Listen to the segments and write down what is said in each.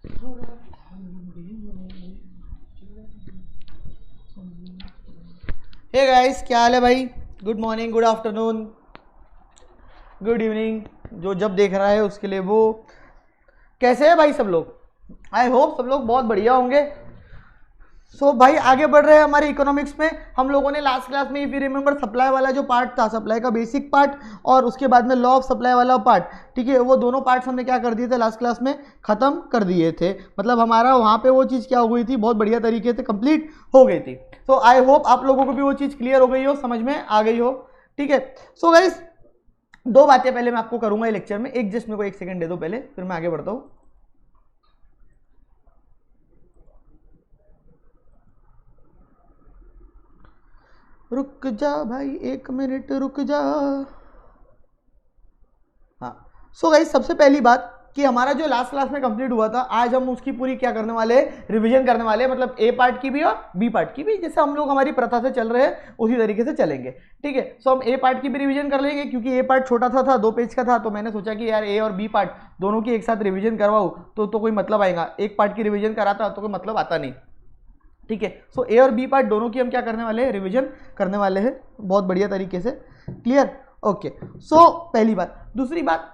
Hey guys, क्या हाल है भाई? Good morning, good afternoon, good evening, जो जब देख रहा है उसके लिए वो। कैसे है भाई सब लोग? आई होप सब लोग बहुत बढ़िया होंगे। सो भाई आगे बढ़ रहे हैं हमारे इकोनॉमिक्स में। हम लोगों ने लास्ट क्लास में, इफ यू रिमेंबर, सप्लाई वाला जो पार्ट था, सप्लाई का बेसिक पार्ट और उसके बाद में लॉ ऑफ सप्लाई वाला पार्ट, ठीक है, वो दोनों पार्ट्स हमने क्या कर दिए थे लास्ट क्लास में, खत्म कर दिए थे। मतलब हमारा वहाँ पे वो चीज़ क्या हो गई थी, बहुत बढ़िया तरीके से कंप्लीट हो गई थी। तो आई होप आप लोगों को भी वो चीज़ क्लियर हो गई हो, समझ में आ गई हो, ठीक है। सो गाइस, दो बातें पहले मैं आपको करूंगा लेक्चर में। एक जस्ट मेरे को एक सेकंड दे दो पहले, फिर मैं आगे बढ़ता हूँ। रुक जा भाई, एक मिनट रुक जा। हाँ, सो गाइस, सबसे पहली बात कि हमारा जो लास्ट क्लास में कंप्लीट हुआ था, आज हम उसकी पूरी क्या करने वाले हैं, रिवीजन करने वाले हैं। मतलब ए पार्ट की भी और बी पार्ट की भी, जैसे हम लोग हमारी प्रथा से चल रहे हैं उसी तरीके से चलेंगे, ठीक है। सो हम ए पार्ट की भी रिवीजन कर लेंगे, क्योंकि ए पार्ट छोटा सा था, 2 पेज का था, तो मैंने सोचा कि यार ए और बी पार्ट दोनों की एक साथ रिविजन करवाऊँ तो कोई मतलब आएगा। एक पार्ट की रिविजन कराता तो कोई मतलब आता नहीं, ठीक है। सो ए और बी पार्ट दोनों की हम क्या करने वाले हैं, रिवीजन करने वाले हैं बहुत बढ़िया तरीके से। क्लियर? ओके। सो पहली बात। दूसरी बात,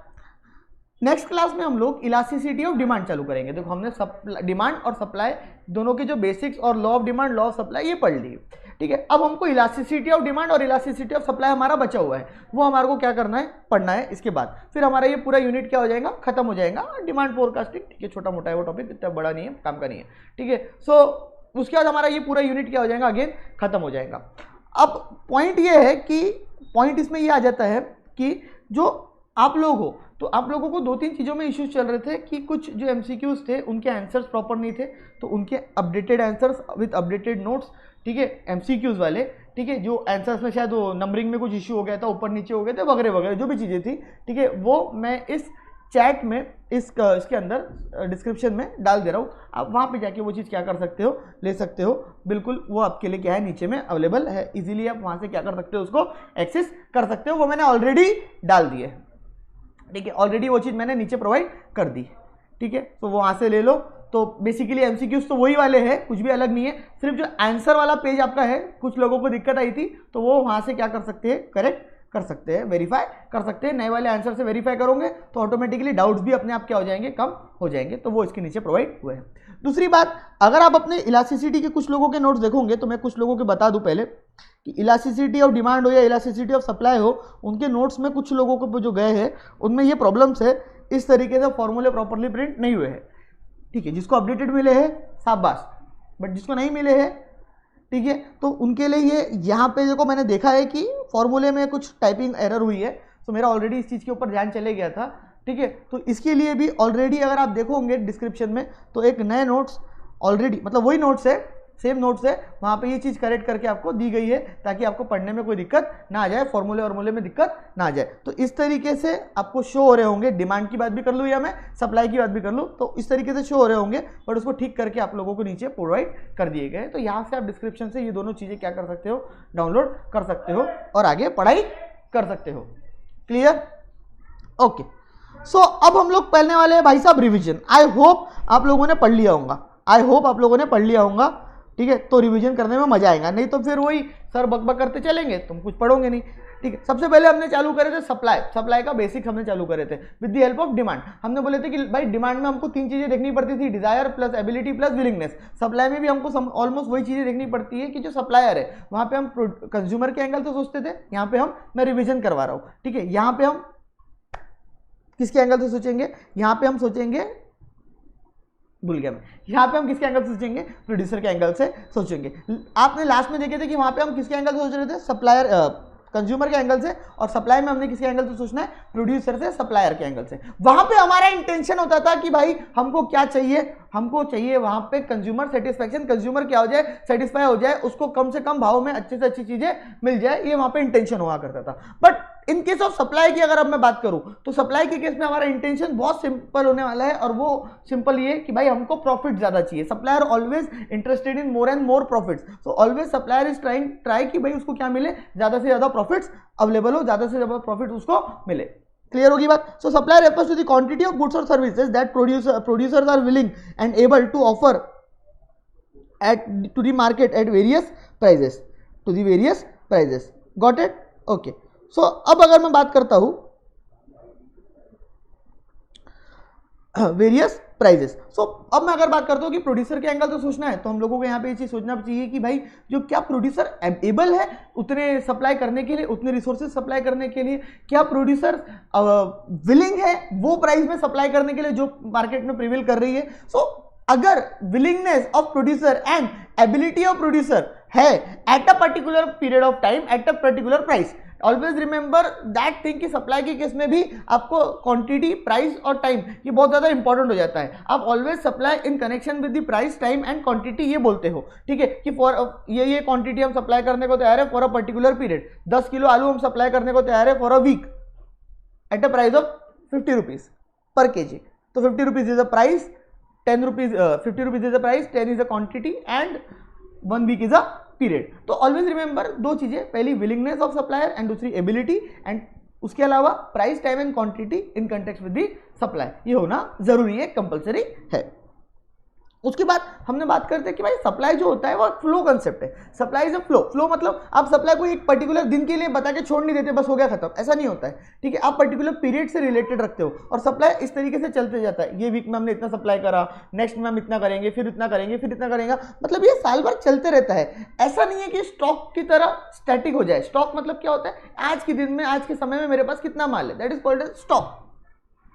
नेक्स्ट क्लास में हम लोग इलास्टिसिटी ऑफ डिमांड चालू करेंगे। देखो, हमने डिमांड और सप्लाई दोनों के जो बेसिक्स और law of demand, law of supply ये पढ़ ली, ठीक है। अब हमको इलास्टिसिटी ऑफ डिमांड और इलास्टिसिटी ऑफ सप्लाई हमारा बचा हुआ है, वो हमारे को क्या करना है, पढ़ना है। इसके बाद फिर हमारा ये पूरा यूनिट क्या हो जाएगा, खत्म हो जाएगा। डिमांड फोरकास्टिंग, ठीक है, छोटा मोटा है वो टॉपिक, इतना बड़ा नहीं है, काम का नहीं है, ठीक है। सो उसके बाद हमारा ये पूरा यूनिट क्या हो जाएगा, अगेन खत्म हो जाएगा। अब पॉइंट ये है कि पॉइंट इसमें ये आ जाता है कि जो आप लोग हो, तो आप लोगों को 2-3 चीज़ों में इश्यूज चल रहे थे कि कुछ जो एमसीक्यूज थे उनके आंसर्स प्रॉपर नहीं थे, तो उनके updated answers with updated notes, ठीक है, एमसीक्यूज वाले, ठीक है। जो आंसर्स में शायद वो नंबरिंग में कुछ इश्यू हो गया था, ऊपर नीचे हो गए थे वगैरह वगैरह, जो भी चीज़ें थी, ठीक है, वो मैं इस चैट में इसके अंदर डिस्क्रिप्शन में डाल दे रहा हूँ। आप वहाँ पे जाके वो चीज़ क्या कर सकते हो, ले सकते हो, बिल्कुल वो आपके लिए क्या है, नीचे में अवेलेबल है। इजीली आप वहाँ से क्या कर सकते हो, उसको एक्सेस कर सकते हो। वो मैंने ऑलरेडी डाल दी है, ठीक है, ऑलरेडी वो चीज़ मैंने नीचे प्रोवाइड कर दी, ठीक है। तो वो वहाँ से ले लो। तो बेसिकली एमसीक्यूज तो वही वाले हैं, कुछ भी अलग नहीं है। सिर्फ जो आंसर वाला पेज आपका है, कुछ लोगों को दिक्कत आई थी, तो वो वहाँ से क्या कर सकते हैं, करेक्ट कर सकते हैं, वेरीफाई कर सकते हैं। नए वाले आंसर से वेरीफाई करोगे तो ऑटोमेटिकली डाउट्स भी अपने आप क्या हो जाएंगे, कम हो जाएंगे। तो वो इसके नीचे प्रोवाइड हुए हैं। दूसरी बात, अगर आप अपने इलास्टिसिटी के कुछ लोगों के नोट्स देखोगे, तो मैं कुछ लोगों के बता दूं पहले कि इलास्टिसिटी ऑफ डिमांड हो या इलास्टिसिटी ऑफ सप्लाई हो, उनके नोट्स में कुछ लोगों को जो गए हैं उनमें ये प्रॉब्लम्स है, इस तरीके से फॉर्मूले प्रॉपरली प्रिंट नहीं हुए हैं, ठीक है। जिसको अपडेटेड मिले हैं शाबाश, बट जिसको नहीं मिले हैं, ठीक है, तो उनके लिए ये यहाँ पे देखो, मैंने देखा है कि फॉर्मूले में कुछ टाइपिंग एरर हुई है, तो मेरा ऑलरेडी इस चीज़ के ऊपर ध्यान चले गया था, ठीक है। तो इसके लिए भी ऑलरेडी अगर आप देखोगे डिस्क्रिप्शन में, तो एक नए नोट्स ऑलरेडी, मतलब वही नोट्स है, सेम नोट्स है, वहाँ पे ये चीज़ करेक्ट करके आपको दी गई है, ताकि आपको पढ़ने में कोई दिक्कत ना आ जाए, फॉर्मूले में दिक्कत ना आ जाए। तो इस तरीके से आपको शो हो रहे होंगे, डिमांड की बात भी कर लूँ या मैं सप्लाई की बात भी कर लूँ, तो इस तरीके से शो हो रहे होंगे, बट उसको ठीक करके आप लोगों को नीचे प्रोवाइड कर दिए गए। तो यहाँ से आप डिस्क्रिप्शन से ये दोनों चीज़ें क्या कर सकते हो, डाउनलोड कर सकते हो और आगे पढ़ाई कर सकते हो। क्लियर? ओके। सो अब हम लोग पढ़ने वाले हैं भाई साहब रिवीजन। आई होप आप लोगों ने पढ़ लिया होगा, आई होप आप लोगों ने पढ़ लिया होगा, ठीक है। तो रिवीजन करने में मजा आएगा, नहीं तो फिर वही सर बकबक करते चलेंगे, तुम कुछ पढ़ोगे नहीं, ठीक है। सबसे पहले हमने चालू करे थे सप्लाई का बेसिक हमने चालू करे थे with the help of demand. हमने बोले थे कि भाई डिमांड में हमको 3 चीजें देखनी पड़ती थी, desire plus ability plus willingness. Supply में भी हमको ऑलमोस्ट वही चीजें देखनी पड़ती है कि जो सप्लायर है वहां पे हम कंज्यूमर के एंगल से सोचते थे, यहाँ पे मैं रिविजन करवा रहा हूँ, ठीक है। यहाँ पे हम किसके एंगल से सोचेंगे, यहाँ पे हम सोचेंगे, भूल गया मैं, यहाँ पे हम किसके एंगल से सोचेंगे, प्रोड्यूसर के एंगल से सोचेंगे। आपने लास्ट में देखे थे कि वहां पे हम किसके एंगल से सोच रहे थे, सप्लायर कंज्यूमर के एंगल से, और सप्लाई में हमने किसके एंगल से सोचना है, प्रोड्यूसर से, सप्लायर के एंगल से। वहां पे हमारा इंटेंशन होता था कि भाई हमको क्या चाहिए, हमको चाहिए वहां पे कंज्यूमर सेटिस्फैक्शन, कंज्यूमर क्या हो जाए, सेटिस्फाई हो जाए, उसको कम से कम भाव में अच्छे से अच्छी चीजें मिल जाए, ये वहां पे इंटेंशन हुआ करता था। But in case of supply की अगर अब मैं बात करूं, तो सप्लाई के केस में हमारा इंटेंशन बहुत सिंपल होने वाला है, और वो सिंपल ये कि भाई हमको प्रॉफिट ज्यादा चाहिए। Supplier always interested in more and more profits, so always supplier is try कि भाई उसको क्या मिले, ज्यादा से ज्यादा प्रॉफिट्स अवेलेबल हो, ज्यादा से ज्यादा प्रॉफिट उसको मिले। क्लियर होगी बात. So supply refers to the quantity of goods और services that producers are willing and able to offer at to the market at various prices, to the various prices. Got it? Okay. So अब अगर मैं बात करता हूँ various prices. सो अब मैं अगर बात करता हूँ कि प्रोड्यूसर के एंगल से सोचना है तो हम लोगों को यहाँ पे ये चीज सोचना चाहिए कि भाई जो क्या प्रोड्यूसर एबल है उतने सप्लाई करने के लिए, उतने रिसोर्सेज सप्लाई करने के लिए, क्या प्रोड्यूसर विलिंग है वो प्राइस में सप्लाई करने के लिए जो मार्केट में प्रिवेल कर रही है. सो अगर willingness of producer and ability of producer है at a particular period of time at a particular price, always remember that thing कि सप्लाई के केस में भी आपको क्वांटिटी, प्राइस और टाइम ये बहुत ज्यादा इंपॉर्टेंट हो जाता है. आप always supply in connection with the price, time and quantity ये बोलते हो, ठीक है, कि फॉर ये क्वांटिटी हम सप्लाई करने को तैयार है for a particular period. 10 kilo आलू हम सप्लाई करने को तैयार है for a week at a price of 50 rupees per KG. तो 50 rupees is a price, 10 rupees 50 rupees is a price, 10 is a quantity and 1 week is a period. तो always remember दो चीजें, पहली विलिंगनेस ऑफ सप्लायर एंड दूसरी ability, and उसके अलावा price, time and quantity in context with the supply, ये होना जरूरी है, कंपलसरी है. उसके बाद हमने बात करते हैं कि भाई सप्लाई जो होता है वो फ्लो कंसेप्ट है. Supply is a flow. Flow मतलब आप सप्लाई को एक पर्टिकुलर दिन के लिए बता के छोड़ नहीं देते, बस हो गया खत्म, ऐसा नहीं होता है, ठीक है. आप पर्टिकुलर पीरियड से रिलेटेड रखते हो और सप्लाई इस तरीके से चलते जाता है. ये वीक में हमने इतना सप्लाई करा, नेक्स्ट में हम इतना करेंगे, फिर इतना करेंगे, फिर इतना करेंगे, मतलब ये साल भर चलते रहता है. ऐसा नहीं है कि स्टॉक की तरह स्टैटिक हो जाए. स्टॉक मतलब क्या होता है, आज के दिन में, आज के समय में मेरे पास कितना माल है, that is called as stock.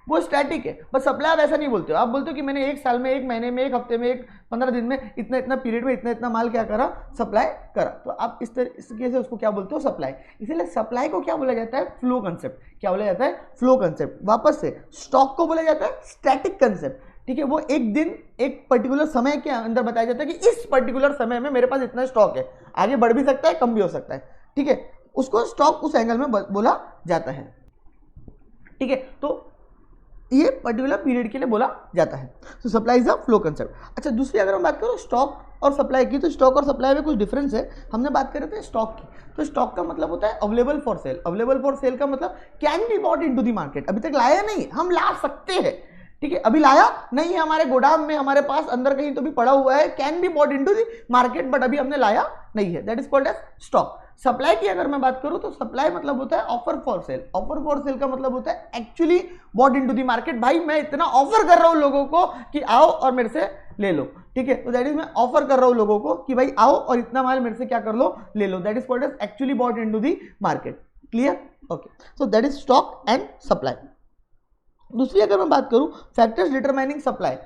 वो स्टैटिक है. बस सप्लाई आप ऐसा नहीं बोलते हो, आप बोलते हो कि मैंने एक साल में, एक महीने में, एक हफ्ते में, एक 15 दिन में, इतना इतना पीरियड में इतना इतना माल क्या करा, सप्लाई करा. तो आप इस तरीके से उसको क्या बोलते हो, सप्लाई. इसीलिए सप्लाई को क्या बोला जाता है, फ्लो कंसेप्ट. क्या बोला जाता है, फ्लो कंसेप्ट. वापस से स्टॉक को बोला जाता है स्टैटिक कंसेप्ट, ठीक है. वो एक दिन, एक पर्टिकुलर समय के अंदर बताया जाता है कि इस पर्टिकुलर समय में मेरे पास इतना स्टॉक है, आगे बढ़ भी सकता है, कम भी हो सकता है, ठीक है. उसको स्टॉक उस एंगल में बोला जाता है, ठीक है. तो ये पर्टिकुलर पीरियड के लिए बोला जाता है. तो supply is a flow concept. अच्छा, दूसरी अगर हम बात करो स्टॉक और सप्लाई की, तो स्टॉक और सप्लाई में कुछ डिफरेंस है. हमने बात कर रहे थे स्टॉक की, तो स्टॉक का मतलब होता है available for sale. Available for sale का मतलब can be bought into the market. अभी तक लाया नहीं, हम ला सकते हैं, ठीक है. अभी लाया नहीं है, हमारे गोदाम में, हमारे पास अंदर कहीं तो भी पड़ा हुआ है, can be bought into the market, but अभी हमने लाया नहीं है, that is called as stock. Supply की अगर मैं बात करूं तो सप्लाई मतलब होता है offer for sale. Offer for sale का मतलब होता है actually bought into the market. भाई मैं इतना ऑफर कर रहा हूं लोगों को कि आओ और मेरे से ले लो, ठीक है. तो दैट इज मैं ऑफर कर रहा हूं लोगों को कि भाई आओ और इतना माल मेरे से क्या कर लो, ले लो, that is called as actually bought into the market. Clear? Okay. So that is stock and supply. दूसरी अगर मैं बात करूं फैक्टर्स डिटरमाइनिंग सप्लाई,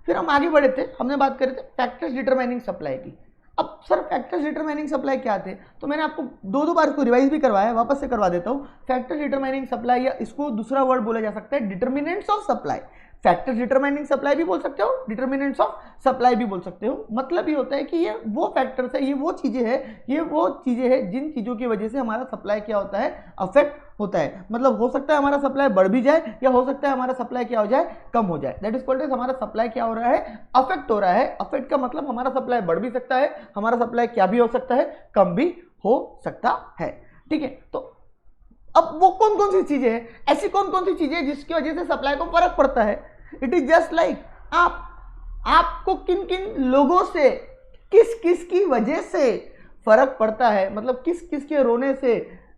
फिर हम आगे बढ़े थे, हमने बात करी थे फैक्टर्स डिटरमाइनिंग सप्लाई की. अब सर फैक्टर्स डिटरमाइनिंग सप्लाई क्या थे, तो मैंने आपको दो बार इसको रिवाइज भी करवाया है, वापस से करवा देता हूं. फैक्टर्स डिटरमाइनिंग सप्लाई, या इसको दूसरा वर्ड बोला जा सकता है determinants of supply. Factors determining supply भी बोल सकते हो, डिटर्मिनेंट्स ऑफ सप्लाई भी बोल सकते हो. मतलब ये होता है कि ये वो फैक्टर्स है, ये वो चीजें हैं जिन चीजों की वजह से हमारा सप्लाई क्या होता है, अफेक्ट होता है. मतलब हो सकता है हमारा सप्लाई बढ़ भी जाए, या हो सकता है हमारा सप्लाई क्या हो जाए, कम हो जाए. दैट इज कॉल्ड एज हमारा सप्लाई क्या हो रहा है, अफेक्ट हो रहा है. अफेक्ट का मतलब हमारा सप्लाई बढ़ भी सकता है, हमारा सप्लाई क्या भी हो सकता है, कम भी हो सकता है, ठीक है. तो अब वो कौन कौन सी चीजें हैं, ऐसी कौन कौन सी चीजें जिसकी वजह से सप्लाई को फर्क पड़ता है. इट इज जस्ट लाइक आपको किन किन लोगों से, किस किस की वजह से फर्क पड़ता है, मतलब किस किस के रोने से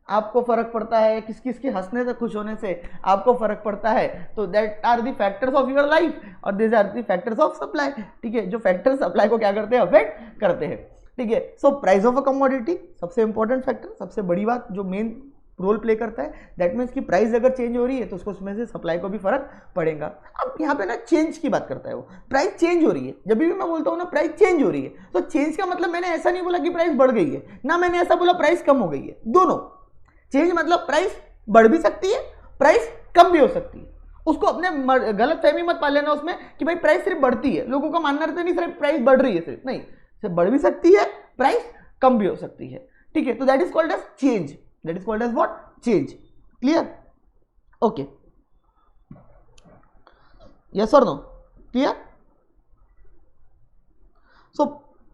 आपको फर्क पड़ता है, किस किस के हंसने से, खुश होने से आपको फर्क पड़ता है. तो that are the factors of your life और this are the factors of supply, ठीक है. जो फैक्टर सप्लाई को क्या करते हैं, अफेक्ट करते हैं, ठीक है. So price of a commodity सबसे इंपॉर्टेंट फैक्टर, सबसे बड़ी बात जो मेन रोल प्ले करता है. दैट मीन्स कि प्राइस अगर चेंज हो रही है तो उसको उसमें से सप्लाई को भी फर्क पड़ेगा. अब यहाँ पे ना चेंज की बात करता है वो, प्राइस चेंज हो रही है. जब भी मैं बोलता हूँ ना प्राइस चेंज हो रही है, तो चेंज का मतलब मैंने ऐसा नहीं बोला कि प्राइस बढ़ गई है, ना मैंने ऐसा बोला प्राइस कम हो गई है. दोनों चेंज मतलब प्राइस बढ़ भी सकती है, प्राइस कम भी हो सकती है. उसको अपने गलत फहमी मत पाल लेना उसमें कि भाई प्राइस सिर्फ बढ़ती है. लोगों का मानना रहता है नहीं सिर्फ प्राइस बढ़ रही है, सिर्फ नहीं, सिर्फ बढ़ भी सकती है, प्राइस कम भी हो सकती है, ठीक है. तो that is called as change. That is called as what, change. Clear? Okay. Yes और no? Clear? So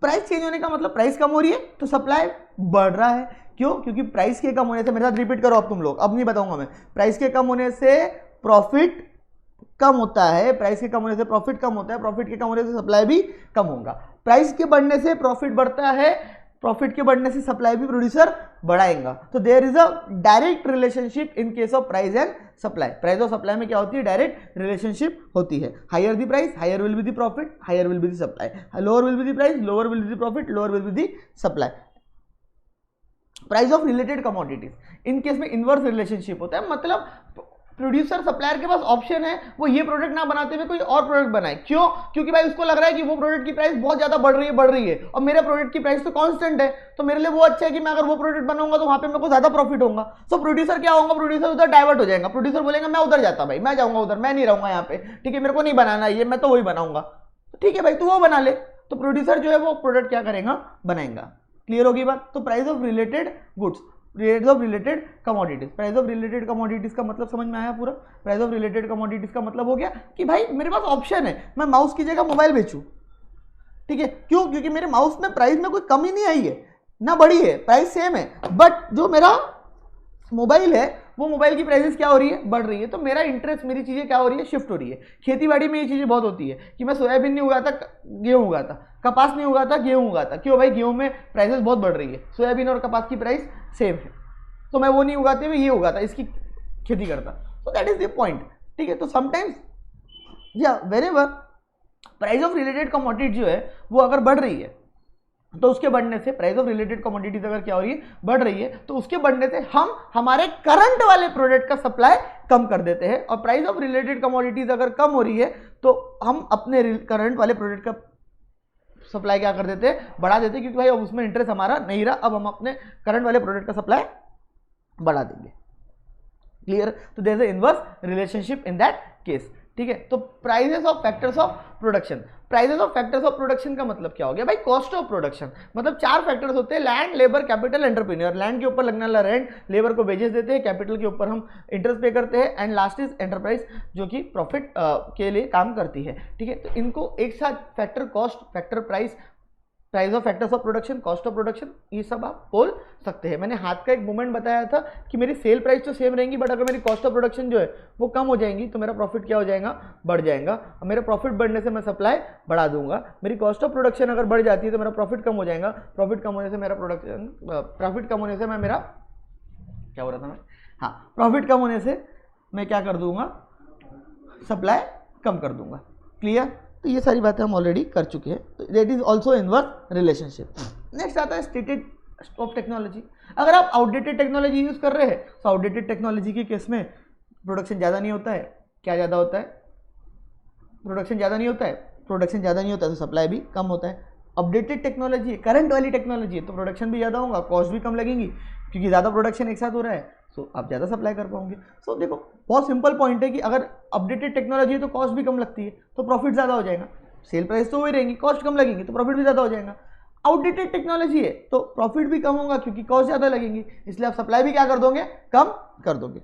price change होने का मतलब प्राइस कम हो रही है तो सप्लाई बढ़ रहा है. क्यों? क्योंकि प्राइस के कम होने से, मेरे साथ रिपीट करो अब तुम लोग, अब नहीं बताऊंगा मैं, प्राइस के कम होने से प्रॉफिट कम होता है, प्राइस के कम होने से प्रॉफिट कम होता है, प्रॉफिट के कम होने से सप्लाई भी कम होगा, प्राइस के बढ़ने से प्रॉफिट बढ़ता है, प्रॉफिट के बढ़ने से सप्लाई भी प्रोड्यूसर बढ़ाएगा। तो there is a direct relationship in case of price and supply. Price और सप्लाई में क्या होती है? डायरेक्ट रिलेशनशिप होती है। Higher the price, higher will be the profit, higher will be the supply, lower will be the price, lower will be the profit, lower will be the supply. Price of related commodities, in case में inverse relationship होता है, मतलब producer supplier के पास option है वो ये product ना बनाते हुए कोई और प्रोडक्ट बनाए। क्यों? क्योंकि भाई उसको लग रहा है कि वो प्रोडक्ट की प्राइस बहुत ज्यादा बढ़ रही है और मेरे प्रोडक्ट की प्राइस तो कांस्टेंट है, तो मेरे लिए वो अच्छा है कि मैं अगर वो प्रोडक्ट बनाऊंगा तो वहां पे मेरे को ज्यादा प्रॉफिट होगा। सो प्रोड्यूसर क्या होगा? प्रोड्यूसर उधर डाइवर्ट हो जाएगा, प्रोड्यूसर बोलेगा मैं उधर जाता, भाई मैं जाऊंगा उधर, मैं नहीं रहूंगा यहाँ पे, ठीक है, मेरे को नहीं बनाना ये, मैं तो वही बनाऊंगा। ठीक है भाई, तो वो बना ले। तो प्रोड्यूसर जो है वो प्रोडक्ट क्या करेगा? बनाएगा। क्लियर होगी बात? तो price of related goods, price of related commodities, price of related commodities का मतलब समझ में आया पूरा? प्राइस ऑफ रिलेटेड कमोडिटीज का मतलब हो गया कि भाई मेरे पास ऑप्शन है, मैं माउस की जगह मोबाइल बेचूं, ठीक है, क्यों? क्योंकि मेरे माउस में प्राइस में कोई कमी नहीं आई है ना बढ़ी है, प्राइस सेम है, बट जो मेरा मोबाइल है वो मोबाइल की प्राइसेस क्या हो रही है? बढ़ रही है। तो मेरा इंटरेस्ट, मेरी चीजें क्या हो रही है? शिफ्ट हो रही है। खेती बाड़ी में ये चीजें बहुत होती है कि मैं सोयाबीन नहीं उगाता, गेहूं उगाता, कपास नहीं उगाता, गेहूं उगाता। क्यों भाई? गेहूं में प्राइसेस बहुत बढ़ रही है, सोयाबीन और कपास की प्राइस सेम है, तो मैं वो नहीं उगाते हुए ये उगाता, इसकी खेती करता। तो दैट इज द पॉइंट, ठीक है। तो समटाइम्स या wherever price of related commodity जो है वो अगर बढ़ रही है तो उसके बढ़ने से, प्राइस ऑफ रिलेटेड कमोडिटीज अगर क्या हो रही है? बढ़ रही है, तो उसके बढ़ने से हम हमारे करंट वाले प्रोडक्ट का सप्लाई कम कर देते हैं, और प्राइस ऑफ रिलेटेड कमोडिटीज अगर कम हो रही है तो हम अपने करंट वाले प्रोडक्ट का सप्लाई क्या कर देते हैं? बढ़ा देते हैं, क्योंकि भाई अब उसमें इंटरेस्ट हमारा नहीं रहा, अब हम अपने करंट वाले प्रोडक्ट का सप्लाई बढ़ा देंगे। क्लियर? तो there is a inverse relationship in that case, ठीक है। तो prices of factors of production, prices of factors of production का मतलब क्या हो गया भाई? कॉस्ट ऑफ प्रोडक्शन, मतलब 4 फैक्टर्स होते हैं, land, labour, capital, entrepreneur. Land के ऊपर लगने वाला रेंट, लेबर को वेजेस देते हैं, कैपिटल के ऊपर हम इंटरेस्ट पे करते हैं, एंड लास्ट इज एंटरप्राइज जो कि प्रॉफिट के लिए काम करती है, ठीक है। तो इनको एक साथ factor cost, factor price, price of factors of production, cost of production, ये सब आप बोल सकते हैं। मैंने हाथ का एक मूवमेंट बताया था कि मेरी सेल प्राइस तो सेम रहेंगी, बट अगर मेरी कॉस्ट ऑफ प्रोडक्शन जो है वो कम हो जाएंगी तो मेरा प्रॉफिट क्या हो जाएगा? बढ़ जाएगा। और मेरा प्रॉफिट बढ़ने से मैं सप्लाई बढ़ा दूंगा। मेरी कॉस्ट ऑफ प्रोडक्शन अगर बढ़ जाती है तो मेरा प्रॉफिट कम हो जाएगा, प्रॉफिट कम होने से मेरा प्रोडक्शन, प्रॉफिट कम होने से मैं मेरा क्या हो रहा था मैं, हाँ, प्रॉफिट कम होने से मैं क्या कर दूंगा? सप्लाई कम कर दूंगा। क्लियर? तो ये सारी बातें हम ऑलरेडी कर चुके हैं। तो that is also inverse relationship. Next आता है स्टेटेड ऑफ टेक्नोलॉजी। अगर आप आउटडेटेड टेक्नोलॉजी यूज कर रहे हैं तो आउटडेटेड टेक्नोलॉजी के केस में प्रोडक्शन ज़्यादा नहीं होता है। क्या ज़्यादा होता है? प्रोडक्शन ज़्यादा नहीं होता है। प्रोडक्शन ज़्यादा नहीं होता है तो सप्लाई भी कम होता है। अपडेटेड टेक्नोलॉजी है, करंट वाली टेक्नोलॉजी है, तो प्रोडक्शन भी ज़्यादा होगा, कॉस्ट भी कम लगेंगी, क्योंकि ज़्यादा प्रोडक्शन एक साथ हो रहा है, सो आप ज़्यादा सप्लाई कर पाओगे। सो देखो, बहुत सिंपल पॉइंट है कि अगर अपडेटेड टेक्नोलॉजी है तो कॉस्ट भी कम लगती है, तो प्रॉफिट ज़्यादा हो जाएगा। सेल प्राइस तो वही रहेंगी, कॉस्ट कम लगेंगी तो प्रॉफिट भी ज़्यादा हो जाएगा। आउटडेटेड टेक्नोलॉजी है तो प्रॉफिट भी कम होगा क्योंकि कॉस्ट ज़्यादा लगेंगी, इसलिए आप सप्लाई भी क्या कर दोगे? कम कर दोगे।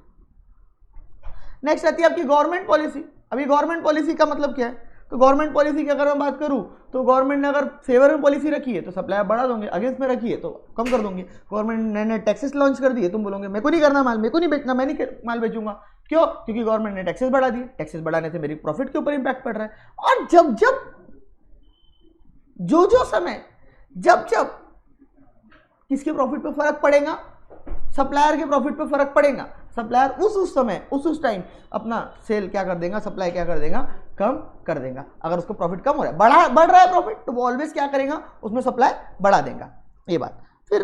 नेक्स्ट आती है आपकी गवर्नमेंट पॉलिसी। अभी गवर्नमेंट पॉलिसी का मतलब क्या है? तो गवर्नमेंट पॉलिसी की अगर मैं बात करूं तो गवर्नमेंट ने अगर फेवर में पॉलिसी रखी है तो सप्लाई बढ़ा दोगे, अगेंस्ट में रखी है तो कम कर दोगे। गवर्नमेंट ने टैक्सेस लॉन्च कर दिए, तुम बोलोगे मेरे को नहीं करना माल, मेरे को नहीं बेचना, मैं नहीं माल बेचूंगा। क्यों? क्योंकि गवर्नमेंट ने टैक्सेस बढ़ा दिए, टैक्सेस बढ़ाने से मेरी प्रॉफिट के ऊपर इंपैक्ट पड़ रहा है। और जब जब जो समय जब जब किसके प्रॉफिट पे फर्क पड़ेगा? सप्लायर के प्रॉफिट पे फर्क पड़ेगा। सप्लायर उस समय उस टाइम अपना सेल क्या कर देगा? सप्लाई क्या कर देगा? कम कर देगा। अगर उसको प्रॉफिट कम हो रहा है, बढ़ रहा है प्रॉफिट, तो वो ऑलवेज क्या करेगा? उसमें सप्लाई बढ़ा देगा। ये बात। फिर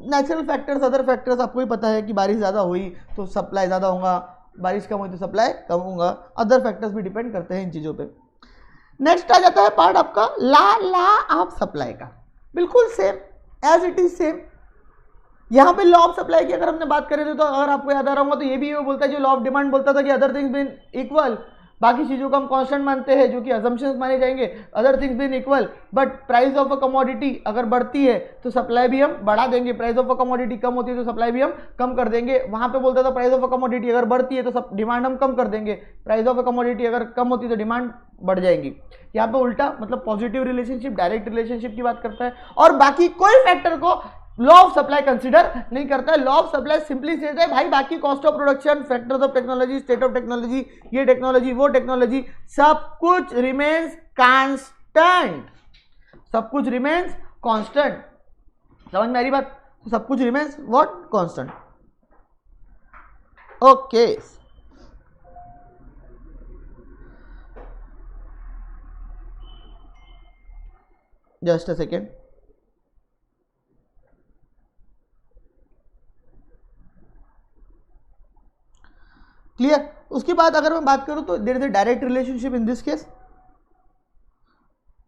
नेचुरल फैक्टर्स, अदर फैक्टर्स, आपको ही पता है कि बारिश ज़्यादा हुई तो सप्लाई ज़्यादा होगा, बारिश कम हुई तो सप्लाई कम होगा। अदर फैक्टर्स भी डिपेंड करते हैं इन चीज़ों पर। नेक्स्ट आ जाता है पार्ट आपका ला ऑफ सप्लाई का। बिल्कुल same, as it is same. यहाँ पे लॉ ऑफ सप्लाई की अगर हमने बात करें तो अगर आपको याद आ रहा होगा तो ये भी वो बोलता है जो लॉ ऑफ डिमांड बोलता था कि अदर थिंग्स बीन इक्वल, बाकी चीज़ों को हम कांस्टेंट मानते हैं जो कि असम्पशंस माने जाएंगे, other things been equal, but price of a commodity अगर बढ़ती है तो सप्लाई भी हम बढ़ा देंगे, प्राइस ऑफ अ कमोडिटी कम होती है तो सप्लाई भी हम कम कर देंगे। वहाँ पे बोलता था प्राइस ऑफ अ कमोडिटी अगर बढ़ती है तो सब डिमांड हम कम कर देंगे, प्राइस ऑफ अ कमोडिटी अगर कम होती है तो डिमांड बढ़ जाएगी। यहाँ पे उल्टा, मतलब पॉजिटिव रिलेशनशिप, डायरेक्ट रिलेशनशिप की बात करता है, और बाकी कोई फैक्टर को लॉ ऑफ सप्लाई कंसीडर नहीं करता है। लॉ ऑफ सप्लाई सिंपली से है भाई बाकी cost of production, factors of technology, state of technology, ये टेक्नोलॉजी वो टेक्नोलॉजी, सब कुछ रिमेन्स कांस्टेंट, सब कुछ रिमेन्स कांस्टेंट। समझ में आ रही बात? सब कुछ remains what? Constant. Okay, just a second. Clear? उसके बाद अगर मैं बात करूं तो there is a direct relationship in this case.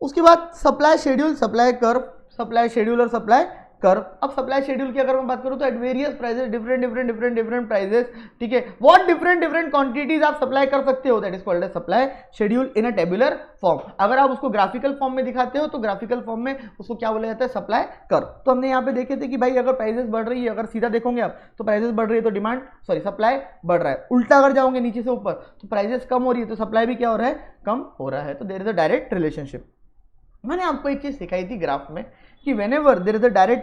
उसके बाद supply schedule, supply curve, supply schedule और सप्लाई कर्व। अब सप्लाई शेड्यूल की अगर मैं बात करूं तो at various prices, different prices, ठीक है, व्हाट डिफरेंट क्वांटिटीज आप सप्लाई कर सकते हो, that is called as supply schedule in a tabular form. अगर आप उसको ग्राफिकल फॉर्म में दिखाते हो तो ग्राफिकल फॉर्म में उसको क्या बोला जाता है? Supply curve. तो हमने यहाँ पे देखे थे कि भाई अगर प्राइसेस बढ़ रही है, अगर सीधा देखोगे आप तो प्राइसेस बढ़ रही है तो डिमांड सप्लाई बढ़ रहा है। उल्टा अगर जाओगे नीचे से ऊपर तो प्राइसेस कम हो रही है तो सप्लाई भी क्या हो रहा है? कम हो रहा है। तो there is a direct relationship. मैंने आपको एक चीज सिखाई थी ग्राफ में कि whenever there is a direct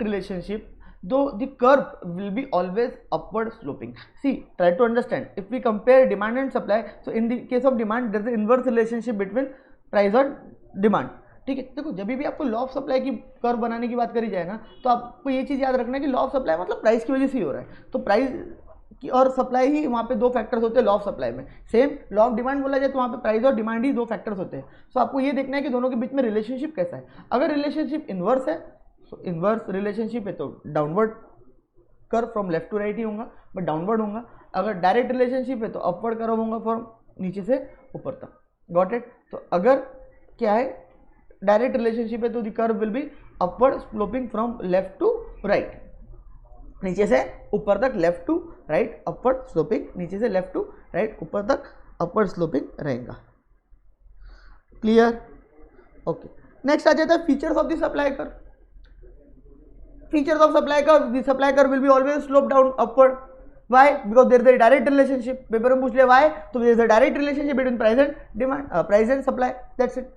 relationship, though the curve will be always upward sloping. See, try to understand. If we compare demand and supply, so in the case of demand, there is an inverse relationship between price और demand. ठीक है, देखो जब भी आपको law of supply की curve बनाने की बात करी जाए ना, तो आपको ये चीज याद रखना है कि लॉ ऑफ सप्लाई मतलब प्राइस की वजह से ही हो रहा है। तो प्राइस की और सप्लाई ही वहाँ पे दो फैक्टर्स होते हैं लॉ ऑफ सप्लाई में। सेम लॉ ऑफ डिमांड बोला जाए तो वहाँ पे प्राइस और डिमांड ही दो फैक्टर्स होते हैं। सो आपको ये देखना है कि दोनों के बीच में रिलेशनशिप कैसा है। अगर रिलेशनशिप इनवर्स है, तो इनवर्स रिलेशनशिप है तो downward curve from left to right ही होगा, बट डाउनवर्ड होगा। अगर डायरेक्ट रिलेशनशिप है तो अपवर्ड कर्व होगा फ्रॉम नीचे से ऊपर तक। Got it? तो अगर क्या है डायरेक्ट रिलेशनशिप है तो the curve will be upward sloping from left to right, नीचे से ऊपर तक left to right upward sloping, नीचे से लेफ्ट टू राइट ऊपर तक अपवर्ड स्लोपिंग रहेगा। क्लियर? ओके, नेक्स्ट आ जाता है features of the supply curve. Features of supply curve, the supply curve will be always slope down upward. Why? Because there is a direct relationship. Paper में पूछ लिया why, तो there is a direct relationship between price and demand, price and supply. That's it.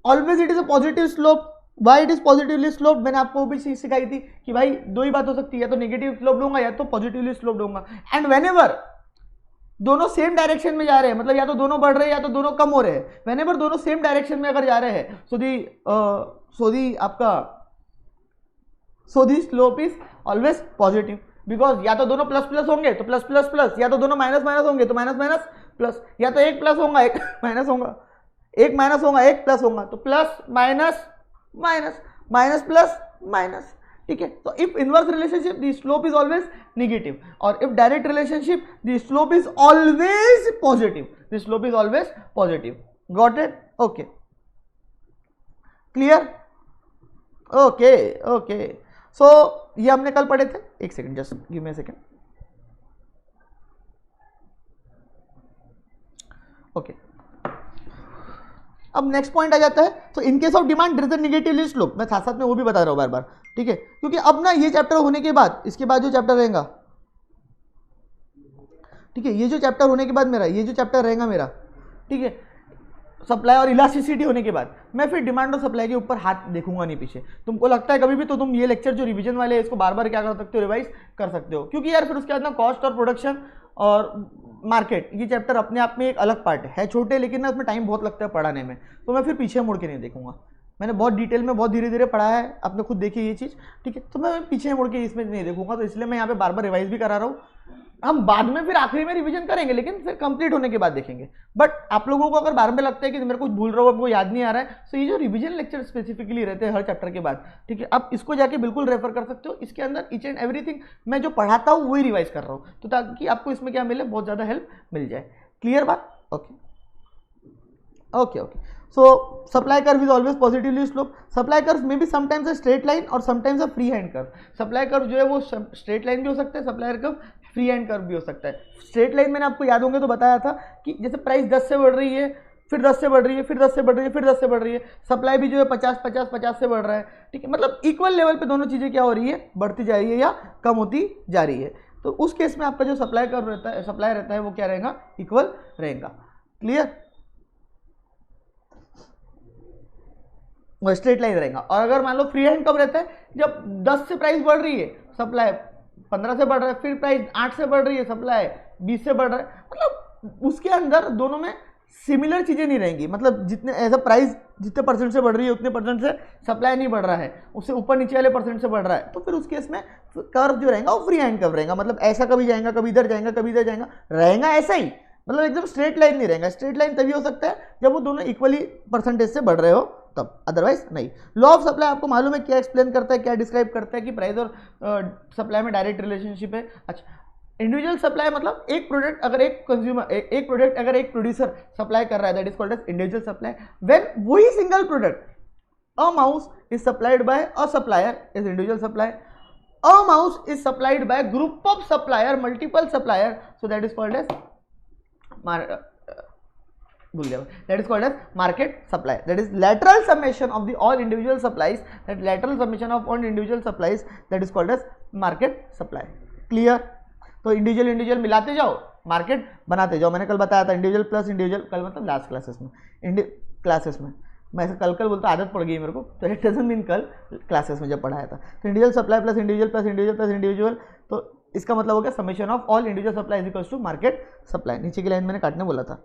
Always it is a positive slope. Why it is positively sloped? मैंने आपको भी चीज सिखाई थी कि भाई दो ही बात हो सकती है, या तो नेगेटिव स्लोप लूंगा या तो पॉजिटिवली स्लोप लूंगा। एंड व्हेनेवर दोनों सेम डायरेक्शन में जा रहे हैं, मतलब या तो दोनों बढ़ रहे हैं या तो दोनों कम हो रहे हैं, व्हेनेवर दोनों सेम डायरेक्शन में अगर जा रहे हैं, so the slope is always positive. Because या तो दोनों प्लस प्लस होंगे तो प्लस प्लस प्लस, या तो दोनों माइनस माइनस होंगे तो माइनस माइनस प्लस, या तो एक प्लस होगा एक माइनस होगा, एक माइनस होगा एक प्लस होगा, तो plus minus minus minus plus minus. ठीक है, तो if inverse relationship the slope is always negative, और if direct relationship the slope is always positive, the slope is always positive. Got it? Okay, clear? Okay okay, so ये हमने कल पढ़े थे। एक second, just give me a second. Okay, अब next point आ जाता है। तो in case of demand there is a negative slope, मैं साथ साथ में वो भी बता रहा हूं बार बार, ठीक है, क्योंकि अब ना ये चैप्टर होने के बाद, इसके बाद जो चैप्टर रहेगा, ठीक है, ये जो चैप्टर होने के बाद मेरा, ये जो चैप्टर रहेगा मेरा, ठीक है, सप्लाई और इलास्टिसिटी होने के बाद मैं फिर डिमांड और सप्लाई के ऊपर हाथ देखूंगा नहीं पीछे। तुमको लगता है कभी भी तो तुम ये लेक्चर जो रिवीजन वाले हैं इसको बार बार क्या कर सकते हो, रिवाइज कर सकते हो, क्योंकि यार फिर उसके बाद ना कॉस्ट और प्रोडक्शन और मार्केट, ये चैप्टर अपने आप में एक अलग पार्ट है, छोटे लेकिन ना उसमें टाइम बहुत लगता है पढ़ाने में, तो मैं फिर पीछे मुड़ के नहीं देखूंगा। मैंने बहुत डिटेल में बहुत धीरे धीरे पढ़ा है, आपने खुद देखी ये चीज़, ठीक है, तो मैं पीछे मुड़ के इसमें नहीं देखूंगा, तो इसलिए मैं यहाँ पे बार बार रिवाइज भी करा रहा हूँ। हम बाद में फिर आखिरी में रिवीजन करेंगे, लेकिन फिर कंप्लीट होने के बाद देखेंगे। बट आप लोगों को अगर बार में लगता है कि मेरे कुछ भूल रहा हूँ, आपको याद नहीं आ रहा है, तो ये जो रिवीजन लेक्चर स्पेसिफिकली रहते हैं हर चैप्टर के बाद, ठीक है, आप इसको जाके बिल्कुल रेफर कर सकते हो। इसके अंदर ईच एंड एवरीथिंग मैं जो पढ़ाता हूँ वही रिवाइज कर रहा हूँ, तो ताकि आपको इसमें क्या मिले, बहुत ज़्यादा हेल्प मिल जाए। क्लियर बात? Okay okay okay, so supply curve is always positively sloped. Supply curve may be sometimes a straight line और sometimes a free hand curve. Supply curve जो है वो straight line भी हो सकता है, supply curve free hand curve भी हो सकता है। straight line मैंने आपको याद होंगे तो बताया था कि जैसे प्राइस 10 से बढ़ रही है, फिर 10 से बढ़ रही है, फिर 10 से बढ़ रही है, फिर 10 से बढ़ रही है, सप्लाई भी जो है 50 से बढ़ रहा है, ठीक है, मतलब इक्वल लेवल पे दोनों चीज़ें क्या हो रही है, बढ़ती जा रही है या कम होती जा रही है। तो उस केस में आपका जो सप्लाई कर्व रहता है, सप्लाई रहता है, वो क्या रहेगा, इक्वल रहेगा। क्लियर? स्ट्रेट लाइन रहेगा। और अगर मान लो फ्री हैंड कब रहता है, जब 10 से प्राइस बढ़ रही है, सप्लाई 15 से बढ़ रहा है, फिर प्राइस 8 से बढ़ रही है, सप्लाई 20 से बढ़ रहा है, मतलब उसके अंदर दोनों में सिमिलर चीजें नहीं रहेंगी। मतलब जितने ऐसा प्राइस जितने परसेंट से बढ़ रही है उतने परसेंट से सप्लाई नहीं बढ़ रहा है, उससे ऊपर नीचे वाले परसेंट से बढ़ रहा है, तो फिर उस केस में कर्व जो रहेगा वो फ्री हैंड कर्व रहेगा। मतलब ऐसा कभी जाएगा, कभी इधर जाएगा, कभी इधर जाएगा, रहेगा ऐसा ही, मतलब एकदम स्ट्रेट लाइन नहीं रहेगा। स्ट्रेट लाइन तभी हो सकता है जब वो दोनों इक्वली परसेंटेज से बढ़ रहे हो तब, अदरवाइज नहीं। लॉ ऑफ सप्लाई आपको मालूम है क्या एक्सप्लेन करता है, क्या डिस्क्राइब करता है कि प्राइस और सप्लाई में डायरेक्ट रिलेशनशिप है। अच्छा, इंडिविजुअल सप्लाई मतलब एक प्रोडक्ट अगर एक कंज्यूमर एक प्रोडक्ट अगर एक प्रोड्यूसर सप्लाई कर रहा है, that is called as individual supply. When वही single product a mouse is supplied by a supplier is individual supply, a mouse is supplied by group of supplier, multiple supplier, so that is called as that is called as market supply. That is lateral summation of the all individual supplies, that lateral summation of all individual supplies, that is called as market supply. Clear? तो individual मिलाते जाओ, market बनाते जाओ। मैंने कल बताया था individual plus individual, कल मतलब लास्ट क्लासेस में मैं ऐसे कल बोलता, आदत पड़ गई मेरे को, तो इट डजंट मीन कल क्लासेस में जब पढ़ाया था। तो individual supply plus individual plus individual plus individual, तो इसका मतलब हो गया summation of all individual supply is equals to market supply. नीचे की लाइन मैंने काटने बोला था।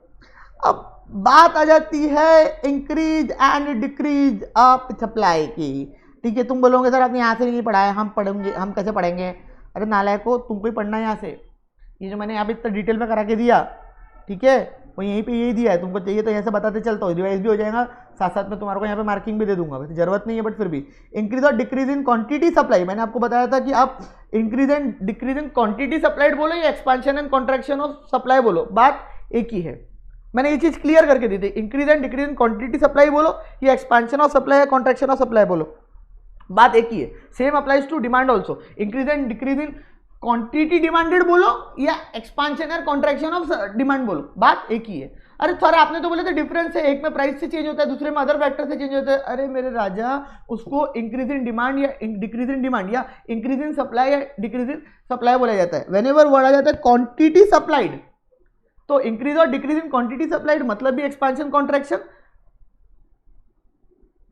अब बात आ जाती है increase and decrease of supply की। ठीक है, तुम बोलोगे सर आपने यहाँ से नहीं पढ़ा है, हम पढ़ेंगे, हम कैसे पढ़ेंगे? अरे नालायक को, तुमको ही पढ़ना है यहाँ से। ये जो मैंने यहाँ पे इतना डिटेल में करा के दिया, ठीक है, वो यहीं पे यही दिया है। तुमको चाहिए तो ऐसे बताते चलता हूँ, रिवाइज भी हो जाएगा, साथ साथ में तुम्हारे को यहाँ पे मार्किंग भी दे दूंगा, वैसे जरूरत नहीं है बट फिर भी। इंक्रीज और डिक्रीज इन क्वांटिटी सप्लाई, मैंने आपको बताया था कि आप increase and decrease in quantity supplied बोलो या expansion and contraction of supply बोलो, बात एक ही है। मैंने ये चीज क्लियर करके दी थी, increase and decrease in quantity supply बोलो या एक्सपांशन ऑफ सप्लाई या कॉन्ट्रैक्शन ऑफ सप्लाई बोलो, बात एक ही है। Same applies to demand also, increase and decrease in quantity demanded बोलो या expansion and contraction of demand बोलो, बात एक ही है। अरे सर आपने तो बोले थे डिफरेंस है, एक में प्राइस से चेंज होता है, दूसरे में अदर फैक्टर से चेंज होता है। अरे मेरे राजा, उसको इंक्रीज इन डिमांड या डिक्रीज इन डिमांड या इंक्रीज इन सप्लाई या डिक्रीज इन सप्लाई बोला जाता है। व्हेनेवर वर्ड आ जाता है क्वांटिटी सप्लाइड, तो इंक्रीज और डिक्रीज इन क्वांटिटी सप्लाइड मतलब भी एक्सपांशन कॉन्ट्रैक्शन,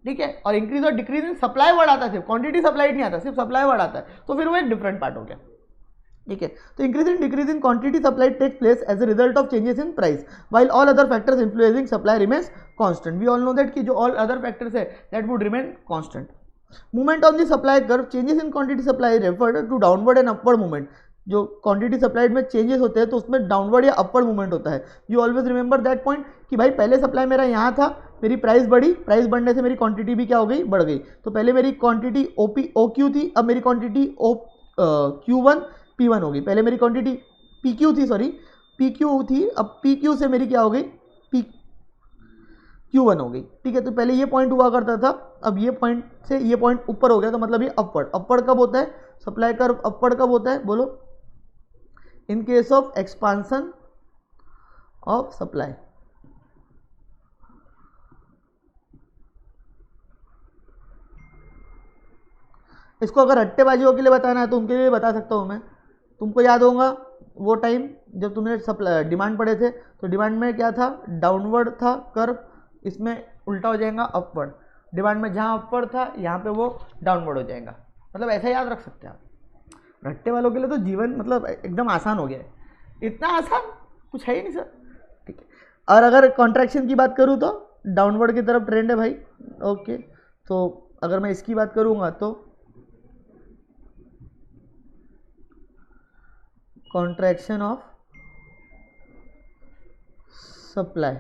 ठीक है। और इंक्रीज और डिक्रीज इन सप्लाई वर्ड आता है, सिर्फ क्वांटिटी सप्लाइड नहीं आता, सिर्फ सप्लाई वर्ड आता है, तो फिर वो एक डिफरेंट पार्ट हो गया, ठीक है। तो increase in decrease in quantity supplied takes place as a result of changes in price while all other factors influencing supply remains constant. We all know that कि जो ऑल अदर फैक्टर्स है that would remain constant. Movement on the supply curve, changes in quantity supply referred to downward and upward movement. जो quantity supplied में changes होते हैं तो उसमें downward या अपवर्ड मूवमेंट होता है। You always remember that point कि भाई पहले सप्लाई मेरा यहाँ था, मेरी प्राइस बढ़ी, प्राइस बढ़ने से मेरी क्वांटिटी भी क्या हो गई, बढ़ गई। तो पहले मेरी क्वांटिटी OQ थी, अब मेरी क्वांटिटी Q1 P1 हो गई। पहले मेरी क्वांटिटी PQ थी, सॉरी PQ थी, अब PQ से मेरी क्या हो गई, Q1 हो गई, ठीक है। तो पहले ये पॉइंट हुआ करता था, अब ये पॉइंट से ये पॉइंट ऊपर हो गया, तो मतलब ये अपवर्ड। अपवर्ड कब होता है सप्लाई कर्व, अपवर्ड कब होता है बोलो, इन case of expansion of supply. इसको अगर रट्टेबाजियों के लिए बताना है तो उनके लिए बता सकता हूं मैं। तुमको याद होगा वो टाइम जब तुमने सप्लाई डिमांड पढ़े थे, तो डिमांड में क्या था, डाउनवर्ड था कर्व, इसमें उल्टा हो जाएगा अपवर्ड। डिमांड में जहां अपवर्ड था यहाँ पे वो डाउनवर्ड हो जाएगा, मतलब ऐसा याद रख सकते हैं आप। रट्टे वालों के लिए तो जीवन मतलब एकदम आसान हो गया है, इतना आसान कुछ है ही नहीं सर, ठीक है। और अगर कॉन्ट्रैक्शन की बात करूँ तो डाउनवर्ड की तरफ ट्रेंड है भाई, ओके। तो अगर मैं इसकी बात करूँगा तो contraction of supply,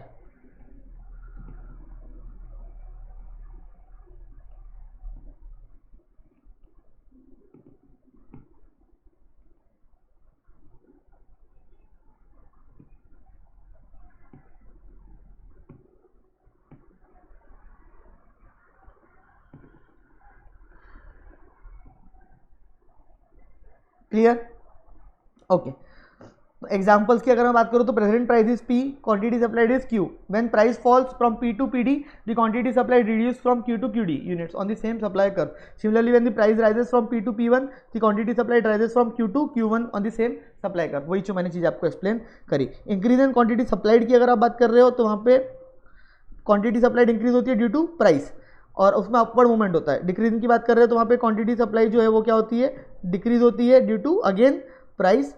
clear, okay. Examples की अगर मैं बात करूं तो present price is P, quantity supplied is Q। When price falls from P to PD, the quantity supplied reduce from Q to QD units on the same supply curve. Similarly when the price rises from P to P1, the quantity supplied rises from Q to Q1 on the same supply curve. वही जो मैंने चीज आपको explain करी। Increase in quantity supplied की अगर आप बात कर रहे हो तो वहां पे क्वांटिटी सप्लाइड इंक्रीज होती है ड्यू टू प्राइस, और उसमें अपवर्ड मूवमेंट होता है। डिक्रीजिंग की बात कर रहे हैं तो वहाँ पे क्वांटिटी सप्लाई जो है वो क्या होती है, डिक्रीज होती है ड्यू टू अगेन प्राइस,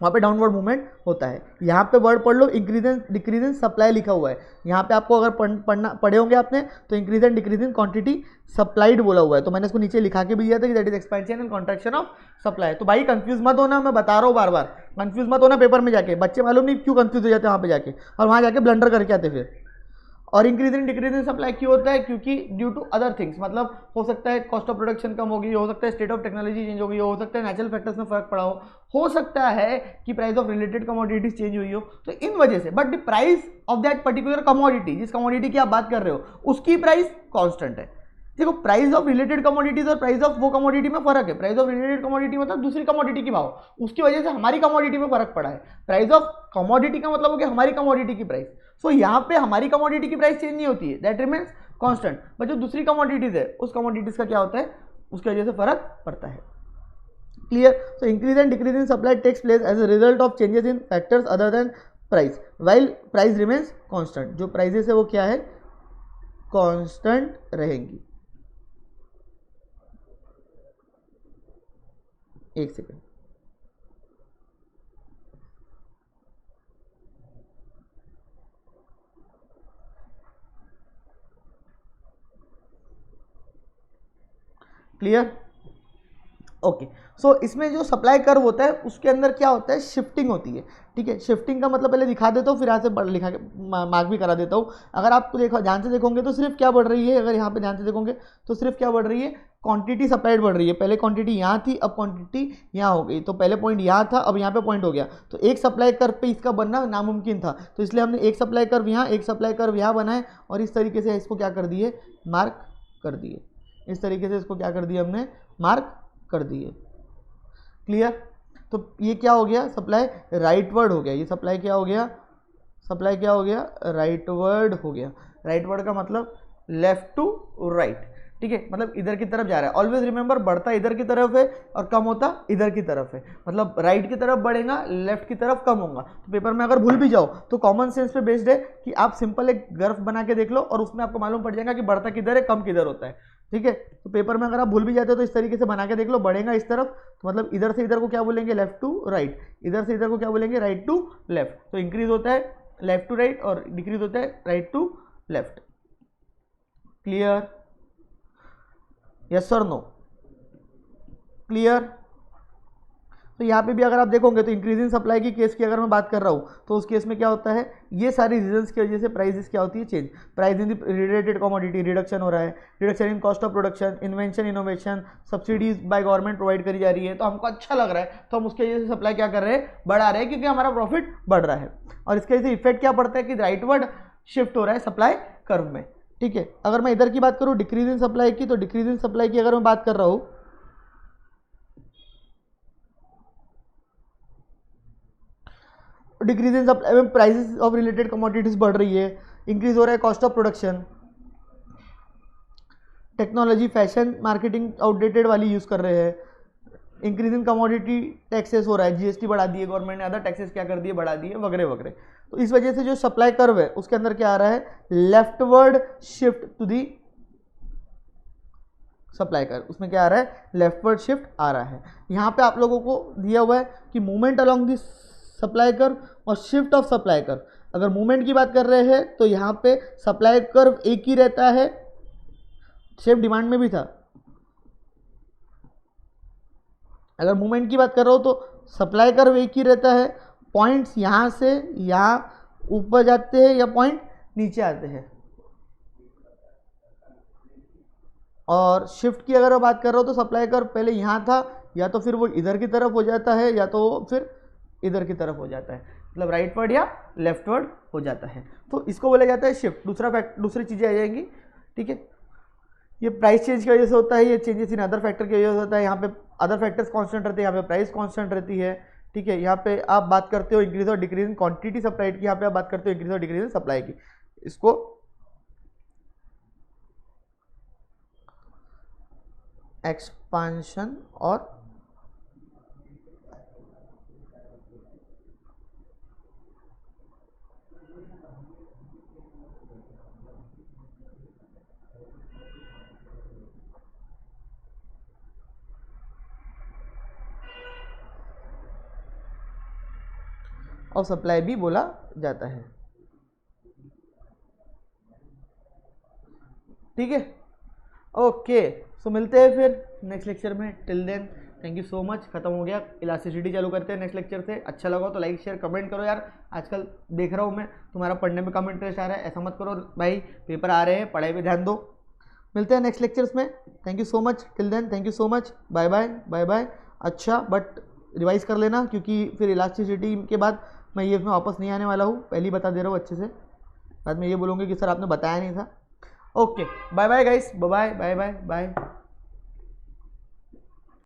वहाँ पे डाउनवर्ड मूवमेंट होता है। यहाँ पे वर्ड पढ़ लो, increase and decrease in supply लिखा हुआ है। यहाँ पे आपको अगर पढ़े होंगे आपने तो increase and decrease in quantity supplied बोला हुआ है, तो मैंने इसको नीचे लिखा के भी दिया था कि that is expansion and contraction of supply. तो भाई कंफ्यूज मत होना, मैं बता रहा हूँ बार बार, कंफ्यूज मत होना पेपर में जाके। बच्चे मालूम नहीं क्यों कंफ्यूज हो जाते हैं वहाँ पे जाके, और वहाँ जाके ब्लंडर करके आते फिर। और increase in decrease in supply क्यों होता है, क्योंकि ड्यू टू अदर थिंग्स, मतलब हो सकता है कॉस्ट ऑफ प्रोडक्शन कम होगी, हो सकता है स्टेट ऑफ टेक्नोलॉजी चेंज होगी, हो सकता है नेचुरल फैक्टर्स में फर्क पड़ा हो सकता है कि price of related commodities change हुई हो, तो इन वजह से। But the price of that particular commodity, जिस कमोडिटी की आप बात कर रहे हो उसकी प्राइस कांस्टेंट है। देखो प्राइस ऑफ रिलेटेड कमोडिटीज और प्राइस ऑफ वो कमोडिटी में फर्क है। प्राइस ऑफ रिलेटेड कमोडिटी मतलब दूसरी कमोडिटी की भाव, उसकी वजह से हमारी कमोडिटी में फर्क पड़ा है। प्राइस ऑफ कमोडिटी का मतलब हो गया हमारी कमोडिटी की प्राइस। सो यहाँ पे हमारी कमोडिटी की प्राइस चेंज नहीं होती है, दैट रिमेन्स कांस्टेंट। बट जो दूसरी कमोडिटीज है उस कमोडिटीज का क्या होता है, उसकी वजह से फर्क पड़ता है। Clear? So increase and decrease in supply takes place as a result of changes in factors other than price, while price remains constant. जो प्राइसेस है वो क्या है, कांस्टेंट रहेंगी। एक सेकेंड, क्लियर? ओके। सो इसमें जो सप्लाई कर्व होता है उसके अंदर क्या होता है, शिफ्टिंग होती है। ठीक है, शिफ्टिंग का मतलब पहले दिखा देता हूँ, फिर यहाँ से लिखा के मार्क भी करा देता हूँ। अगर आप देखो ध्यान से देखोगे तो सिर्फ क्या बढ़ रही है, अगर यहाँ पे ध्यान से देखोगे तो सिर्फ क्या बढ़ रही है, क्वांटिटी सप्लाइड बढ़ रही है। पहले क्वांटिटी यहाँ थी, अब क्वांटिटी यहाँ हो गई। तो पहले पॉइंट यहाँ था, अब यहाँ पे पॉइंट हो गया। तो एक सप्लाई कर्व पे इसका बनना नामुमकिन था, तो इसलिए हमने एक सप्लाई कर्व यहाँ, एक सप्लाई कर्व यहाँ बनाए, और इस तरीके से इसको क्या कर दिए, मार्क कर दिए। इस तरीके से इसको क्या कर दिया हमने, मार्क कर दिए। क्लियर? तो ये क्या हो गया, सप्लाई राइटवर्ड हो गया। ये सप्लाई क्या हो गया, सप्लाई क्या हो गया, राइटवर्ड हो गया। राइटवर्ड का मतलब लेफ्ट टू राइट। ठीक है, मतलब इधर की तरफ जा रहा है। ऑलवेज रिमेंबर, बढ़ता इधर की तरफ है और कम होता इधर की तरफ है। मतलब राइट की तरफ बढ़ेगा, लेफ्ट की तरफ कम होगा। तो पेपर में अगर भूल भी जाओ तो कॉमन सेंस पे बेस्ड है कि आप सिंपल एक ग्राफ बना के देख लो और उसमें आपको मालूम पड़ जाएगा कि बढ़ता किधर है, कम किधर होता है। ठीक है, तो पेपर में अगर आप भूल भी जाते हो तो इस तरीके से बना के देख लो, बढ़ेगा इस तरफ तो मतलब इधर से इधर को क्या बोलेंगे, लेफ्ट टू राइट, इधर से इधर को क्या बोलेंगे, राइट टू लेफ्ट। तो इंक्रीज होता है लेफ्ट टू राइट और डिक्रीज होता है right to left. Clear? Yes और नो? क्लियर? तो यहाँ पे भी अगर आप देखोगे तो इंक्रीजिंग सप्लाई की केस की अगर मैं बात कर रहा हूँ तो उस केस में क्या होता है, ये सारी रीजंस की वजह से प्राइसेस क्या होती है, change. Price in the related commodity reduction हो रहा है, reduction in cost of production, invention innovation, subsidies by government provide करी जा रही है, तो हमको अच्छा लग रहा है तो हम उसकी वजह से सप्लाई क्या कर रहे हैं, बढ़ा रहे हैं, क्योंकि हमारा प्रॉफिट बढ़ रहा है। और इसके वजह से इफेक्ट क्या पड़ता है कि राइटवर्ड शिफ्ट हो रहा है सप्लाई कर्व में। ठीक है, अगर मैं इधर की बात करूँ डिक्रीज इन सप्लाई की, तो डिक्रीज इन सप्लाई की अगर मैं बात कर रहा हूँ, डिक्रीज इन सप्लाई में प्राइसेस ऑफ रिलेटेड कमोडिटीज बढ़ रही है, इंक्रीज हो रहा है cost of production, technology fashion marketing outdated वाली यूज कर रहे हैं, इंक्रीज इन कमोडिटी टैक्सेस हो रहा है, जीएसटी बढ़ा दिए गवर्नमेंट ने, अदर टैक्सेस क्या कर दिए, बढ़ा दिए, वगैरह वगैरह। तो इस वजह से जो सप्लाई कर्व है उसके अंदर क्या आ रहा है, leftward shift to the supply curve, उसमें क्या आ रहा है, लेफ्टवर्ड शिफ्ट आ रहा है। यहाँ पे आप लोगों को दिया हुआ है कि movement along the supply curve और शिफ्ट ऑफ सप्लाई कर्व। अगर मूवमेंट की बात कर रहे हैं तो यहाँ पे सप्लाई कर्व एक ही रहता है, सेम डिमांड में भी था। अगर मूवमेंट की बात कर रहा हो तो सप्लाई कर्व एक ही रहता है, पॉइंट्स यहाँ से यहाँ ऊपर जाते हैं या पॉइंट नीचे आते हैं। और शिफ्ट की अगर मैं बात कर रहा हूँ तो सप्लाई कर्व पहले यहाँ था, या तो फिर वो इधर की तरफ हो जाता है या तो फिर इधर की तरफ हो जाता है, मतलब राइटवर्ड या लेफ्टवर्ड हो जाता है। तो इसको बोला जाता है शिफ्ट। दूसरी चीज़ें आ जाएंगी। ठीक है, ये प्राइस चेंज की वजह से होता है, ये चेंजेस इन अदर फैक्टर की वजह से होता है। यहाँ पे अदर फैक्टर्स कांस्टेंट रहते हैं, यहाँ पे प्राइस कांस्टेंट रहती है। ठीक है, यहाँ पे आप बात करते हो इंक्रीज और डिक्रीज इन क्वांटिटी सप्लाइड की, यहाँ पे आप बात करते हो इंक्रीज और डिक्रीज इन सप्लाई की। इसको एक्सपांशन और और सप्लाई भी बोला जाता है। ठीक है, ओके। सो मिलते हैं फिर नेक्स्ट लेक्चर में। Till then thank you so much. खत्म हो गया, इलास्टिसिटी चालू करते हैं नेक्स्ट लेक्चर से। अच्छा लगा तो लाइक शेयर कमेंट करो यार। आजकल देख रहा हूँ मैं तुम्हारा पढ़ने में कम इंटरेस्ट आ रहा है, ऐसा मत करो भाई, पेपर आ रहे हैं, पढ़ाई पे ध्यान दो। मिलते हैं नेक्स्ट लेक्चर्स में। Thank you so much. Till then thank you so much. Bye bye bye bye. अच्छा बट रिवाइज कर लेना, क्योंकि फिर इलास्टिसिटी के बाद मैं ये इसमें वापस नहीं आने वाला हूँ, पहले ही बता दे रहा हूँ अच्छे से। बाद में ये बोलूँगी कि सर आपने बताया नहीं था। Okay bye bye guys, bye bye bye bye bye.